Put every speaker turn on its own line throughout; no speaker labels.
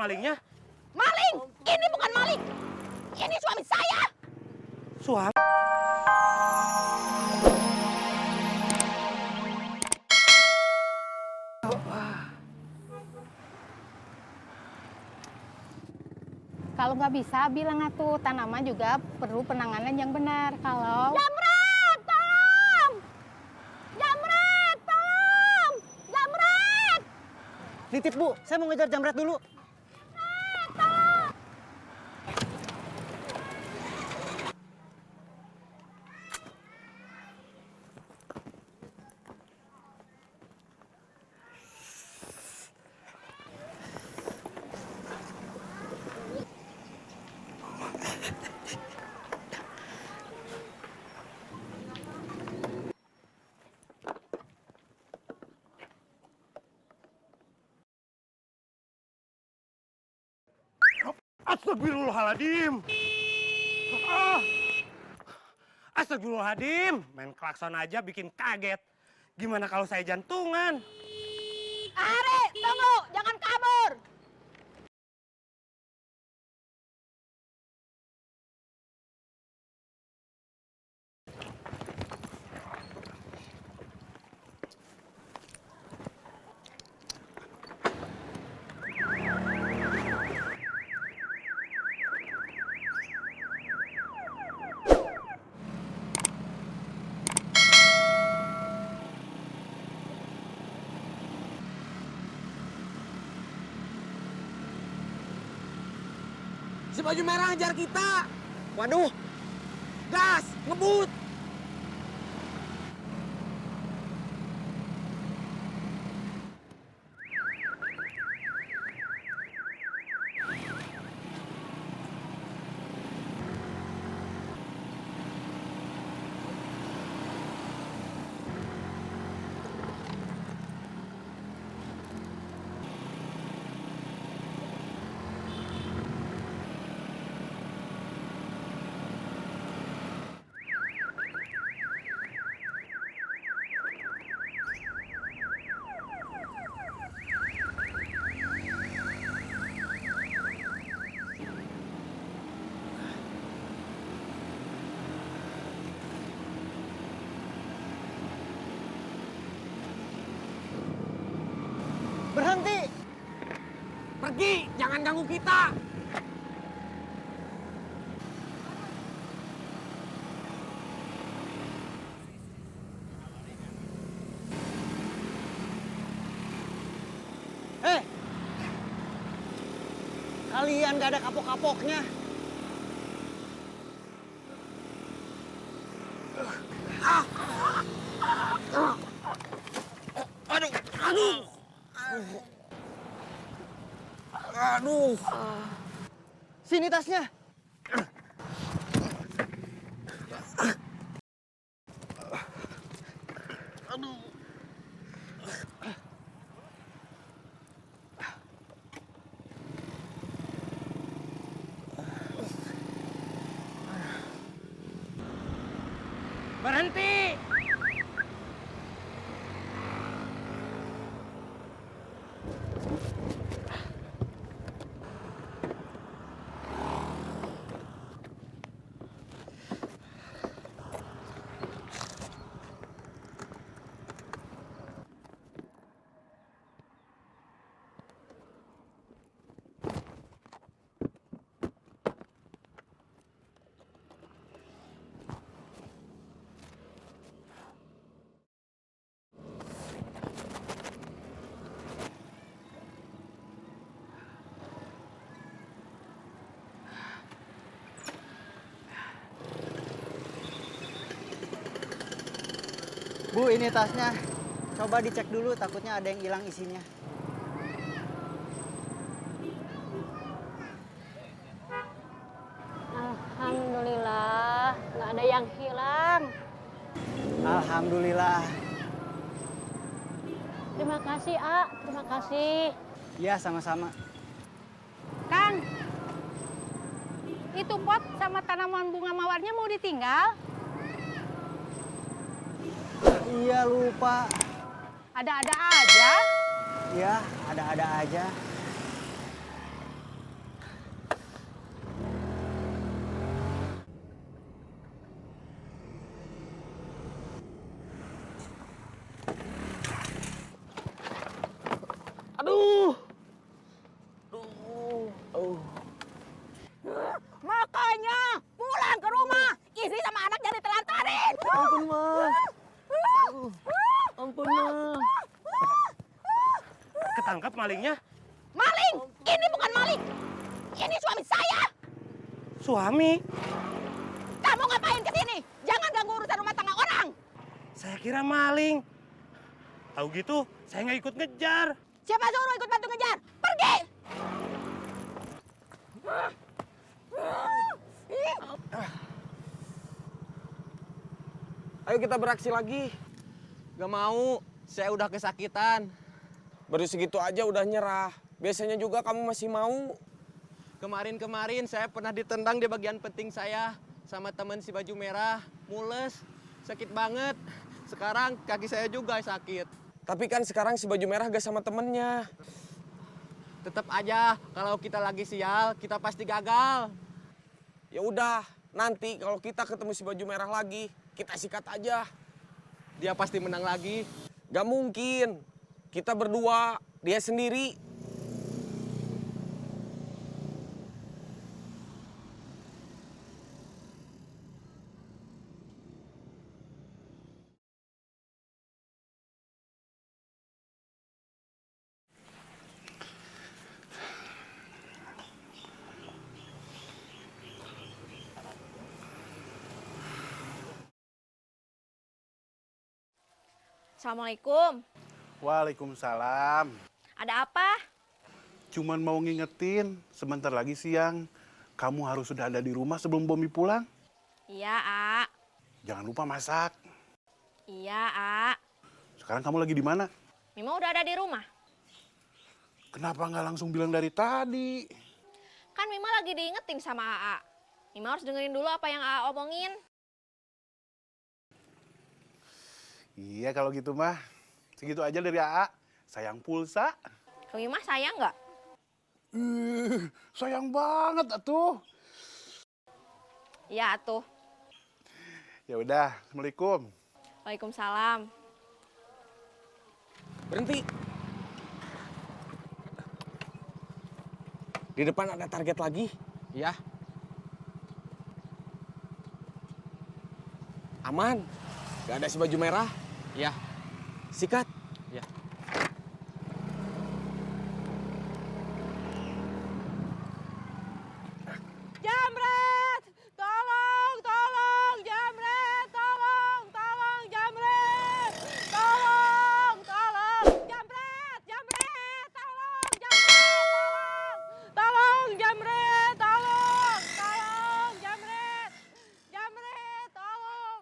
malingnya?
Maling! Ini bukan maling! Ini suami saya!
Suami?
Kalau nggak bisa, bilang atuh tanaman juga perlu penanganan yang benar. Kalau
Jamret, tolong! Jamret, tolong! Jamret!
Titip Bu, saya mau ngejar Jamret dulu.
Astagfirullahaladzim. Astagfirullahaladzim. Main klakson aja bikin kaget. Gimana kalau saya jantungan?
Ari, tunggu! Jangan kabur!
Si baju merah ngejar kita. Waduh. Gas, ngebut. Berhenti. Pergi, jangan ganggu kita. Kalian gak ada kapok-kapoknya. Aduh. Sini tasnya.
Berhenti!
Bu, ini tasnya. Coba dicek dulu, takutnya ada yang hilang isinya.
alhamdulillah nggak ada yang hilang.
Alhamdulillah.
Terima kasih, A. Terima kasih.
Ya, sama-sama.
Kang, itu pot sama tanaman bunga mawarnya mau ditinggal?
Iya, lupa.
Ada-ada aja.
Ya, ada-ada aja.
Makanya pulang ke rumah, istri sama anak jadi telantarin.
Ampun, Ma. Ampun, Ma.
Ketangkap malingnya?
Maling, ini bukan maling. Ini suami saya.
Suami?
Kamu ngapain ke sini? Jangan ganggu urusan rumah tangga orang.
Saya kira maling. Tahu gitu, saya nggak ikut ngejar.
Siapa suruh ikut bantu ngejar? Pergi!
Ayo kita beraksi lagi.
Gak mau, saya udah kesakitan.
Baru segitu aja udah nyerah. Biasanya juga kamu masih mau.
Kemarin-kemarin saya pernah ditendang di bagian penting saya sama teman si baju merah, mules, sakit banget. Sekarang kaki saya juga sakit.
Tapi kan sekarang si baju merah gak sama temennya.
Tetap aja kalau kita lagi sial, kita pasti gagal.
Ya udah, nanti kalau kita ketemu si baju merah lagi, kita sikat aja.
Dia pasti menang lagi.
Gak mungkin. Kita berdua, dia sendiri.
Assalamualaikum.
Waalaikumsalam.
Ada apa?
Cuman mau ngingetin, sebentar lagi siang. Kamu harus sudah ada di rumah sebelum Bomi pulang.
Iya, A.
Jangan lupa masak.
Iya, A.
Sekarang kamu lagi di mana?
Mima udah ada di rumah.
Kenapa nggak langsung bilang dari tadi?
Kan Mima lagi diingetin sama AA. Mima harus dengerin dulu apa yang AA omongin.
Iya kalau gitu mah. Segitu aja dari AA. Sayang pulsa.
Ke Mima sayang nggak?
Sayang banget atuh.
Iya, atuh.
Ya udah, Assalamualaikum.
Waalaikumsalam.
Berhenti. Di depan ada target lagi.
Ya,
Aman. Gak ada si baju merah.
ya,
Sikat.
ya.
Jamret! Tolong, tolong, Jamret! Tolong, tolong, Jamret! Tolong, tolong, Jamret! Jamret! Tolong, Jamret! Tolong! Tolong, Jamret! Tolong! Tolong, Jamret! Jamret, tolong!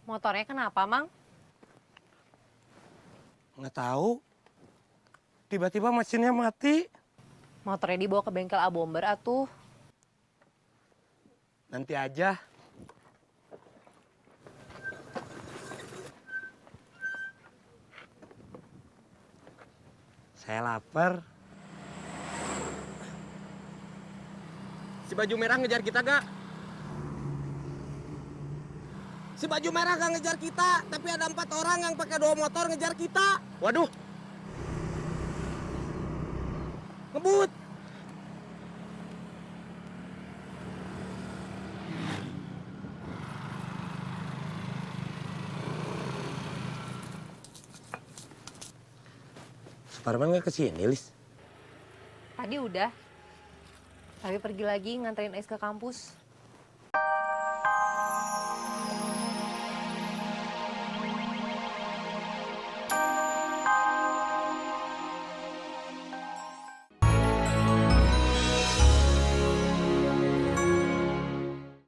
Motornya kenapa, Mang?
Nggak tahu. Tiba-tiba mesinnya mati.
Motornya dibawa ke bengkel Abomber atuh.
Nanti aja. Saya lapar.
Si baju merah ngejar kita gak?
Si baju merah gak ngejar kita, tapi ada 4 orang yang pakai 2 motor ngejar kita.
Waduh,
Ngebut.
Suparman nggak kesini, Lis?
Tadi udah. Tapi pergi lagi nganterin Ais ke kampus.